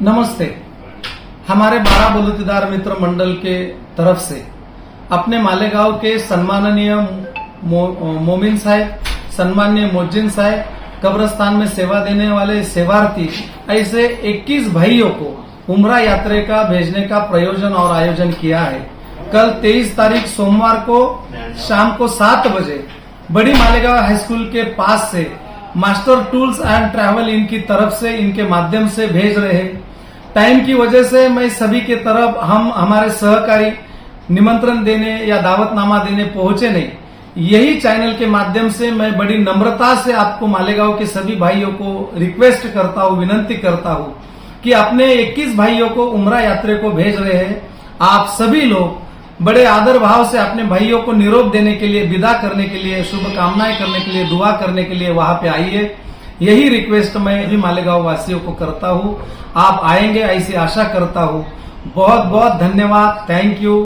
नमस्ते। हमारे 12 बलूतेदार मित्र मंडल के तरफ से अपने मालेगांव के सम्माननीय मोमिन साहब, सम्माननीय मोजिन साहब, कब्रस्तान में सेवा देने वाले सेवार्थी, ऐसे 21 भाइयों को उम्रा यात्रा का भेजने का प्रयोजन और आयोजन किया है। कल 23 तारीख सोमवार को शाम को 7 बजे बड़ी मालेगांव हाई स्कूल के पास से मास्टर टूर्स एंड ट्रैवल इनकी तरफ से, इनके माध्यम से भेज रहे हैं। टाइम की वजह से मैं सभी के तरफ हमारे सहकारी निमंत्रण देने या दावतनामा देने पहुंचे नहीं। यही चैनल के माध्यम से मैं बड़ी नम्रता से आपको मालेगांव के सभी भाइयों को रिक्वेस्ट करता हूं, विनंती करता हूं कि अपने 21 भाइयों को उम्रा यात्रा को भेज रहे हैं। आप सभी लोग बड़े आदर भाव से अपने भाइयों को निरोप देने के लिए, विदा करने के लिए, शुभकामनाएं करने के लिए, दुआ करने के लिए वहां पे आइए। यही रिक्वेस्ट मैं भी मालेगांव वासियों को करता हूं। आप आएंगे ऐसी आशा करता हूं। बहुत बहुत धन्यवाद। Thank you.